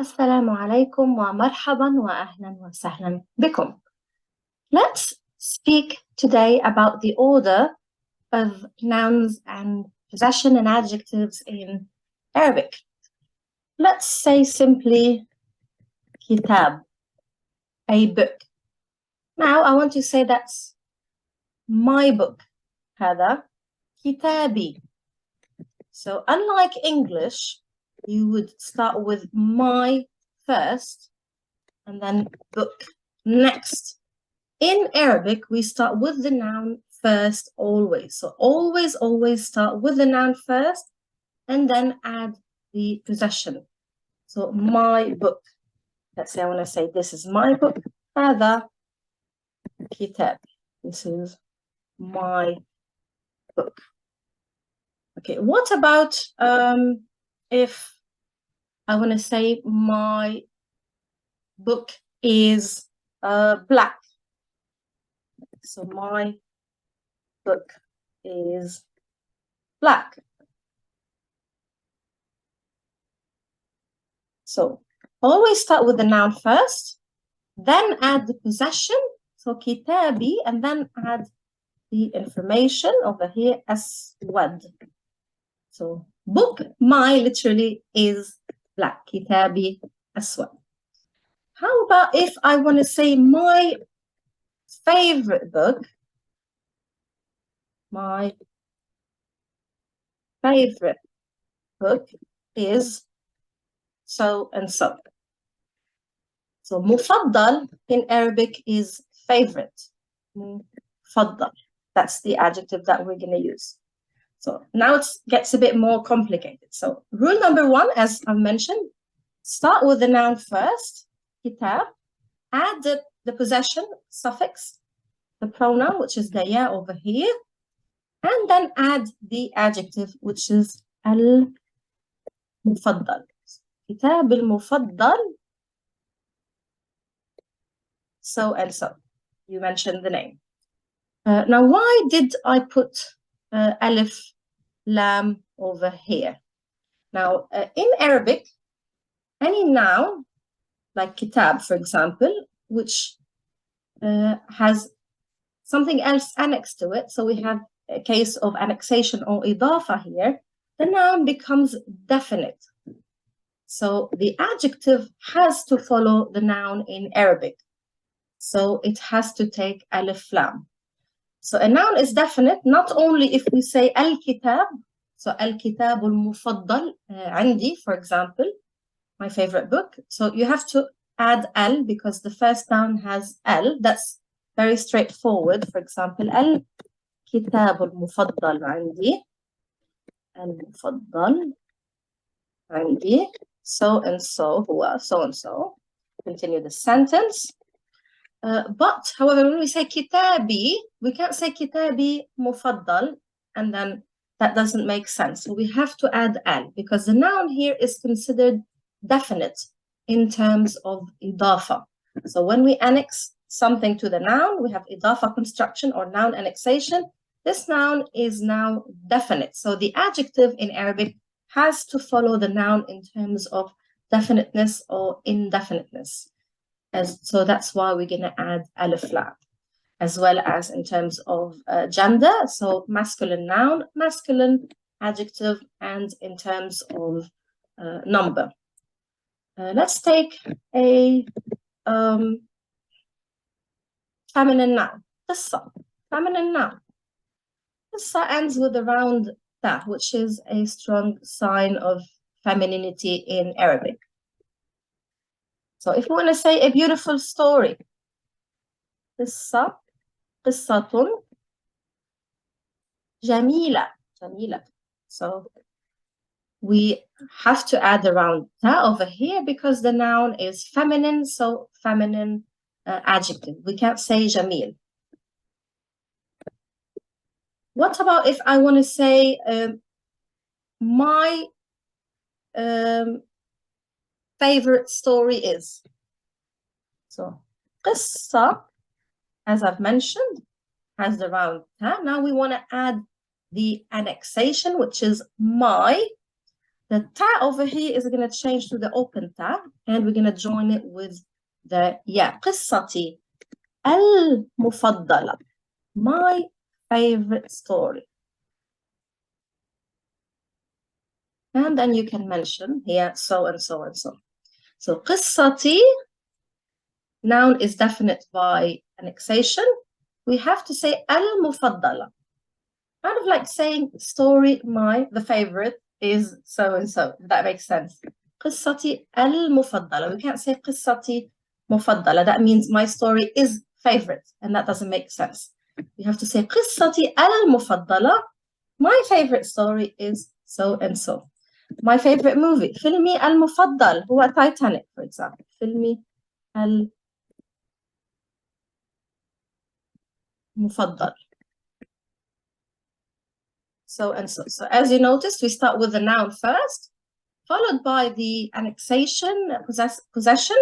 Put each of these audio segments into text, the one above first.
السلام عليكم ومرحبا وأهلا وسهلا بكم. Let's speak today about the order of nouns and possession and adjectives in Arabic. Let's say simply kitab, a book. Now I want to say that's my book. هذا كتابي. So unlike English, you would start with my first and then book next. In Arabic, we start with the noun first always. So always start with the noun first and then add the possession. So my book. Let's say I want to say this is my book. هذا كتاب. This is my book. Okay, what about if I want to say my book is black? So my book is black. So always start with the noun first, then add the possession, so kitabi, and then add the information over here, aswad. So book, my literally is black, kitabi aswad. How about if I want to say my favorite book? My favorite book is so and so. So mufaddal in Arabic is favorite. Mufaddal. That's the adjective that we're going to use. So now it gets a bit more complicated. So rule number one, as I've mentioned, start with the noun first, kitab, add the possession suffix, the pronoun, which is the ya over here, and then add the adjective, which is al-mufaddal. Kitab al-mufaddal, so and so. You mentioned the name. Now, why did I put alif, lam over here? Now, in Arabic, any noun, like kitab, for example, which has something else annexed to it, so we have a case of annexation or idafa here, the noun becomes definite. So the adjective has to follow the noun in Arabic. So it has to take alif lam. So a noun is definite not only if we say al-kitab, so al-kitab al-mufaddal, عندي, for example, my favorite book. So you have to add al because the first noun has al. That's very straightforward. For example, al-kitab al-mufaddal عندي. Al-mufaddal عندي. So and so, هو so and so. Continue the sentence. But, however, when we say kitabi, we can't say kitabi mufaddal, and then that doesn't make sense. So we have to add al, because the noun here is considered definite in terms of idafa. So when we annex something to the noun, we have idafa construction or noun annexation. This noun is now definite. So the adjective in Arabic has to follow the noun in terms of definiteness or indefiniteness. So that's why we're going to add alif lam, as well as in terms of gender, so masculine noun, masculine adjective, and in terms of number. Let's take a feminine noun, qissa, feminine noun. Qissa ends with a round ta, which is a strong sign of femininity in Arabic. So if you want to say a beautiful story, قصة قصة جميلة جميلة. So we have to add the round ta over here because the noun is feminine, so feminine adjective. We can't say jamil. What about if I want to say my favorite story is? So قصة, as I've mentioned, has the round ta. Now we want to add the annexation, which is my. The ta over here is going to change to the open ta, and we're going to join it with the ya. قصتي المفضلة. My favorite story. And then you can mention here so and so and so. So قصتي, noun is definite by annexation. We have to say المفضلة. Kind of like saying story, the favorite is so and so. If that makes sense. قصتي المفضلة. We can't say قصتي مفضلة. That means my story is favorite, and that doesn't make sense. You have to say قصتي المفضلة. My favorite story is so and so. My favorite movie. فيلمي المفضل هو Titanic, for example. فيلمي المفضل. So and so. So as you noticed, we start with the noun first, followed by the annexation, possession,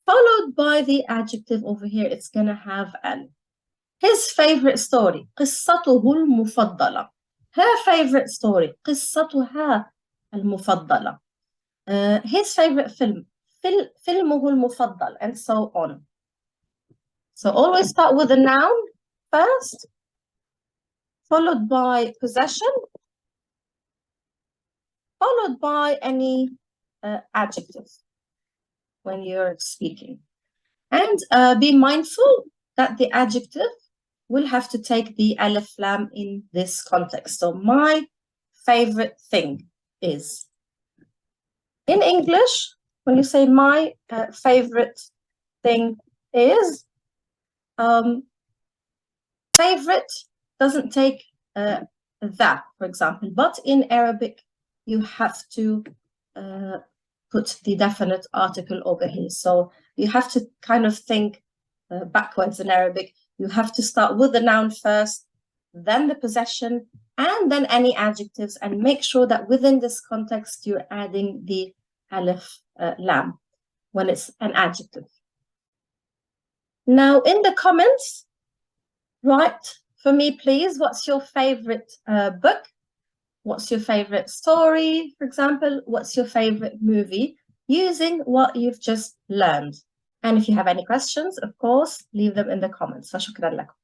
followed by the adjective over here. It's going to have an. His favorite story. قصته المفضلة. Her favorite story. قصتها المفضلة. His favorite film. فيلمه المفضل, and so on. So always start with the noun first, followed by possession, followed by any adjective when you're speaking. And be mindful that the adjective will have to take the alif lam in this context. So my favorite thing is. In English, when you say my favorite thing is, favorite doesn't take that, for example. But in Arabic, you have to put the definite article over here. So you have to kind of think backwards in Arabic. You have to start with the noun first, then the possession, and then any adjectives, and make sure that within this context, you're adding the alif lam when it's an adjective. Now, in the comments, write for me, please, what's your favorite book? What's your favorite story, for example? What's your favorite movie? Using what you've just learned. And if you have any questions, of course, leave them in the comments. فشكرا لكم.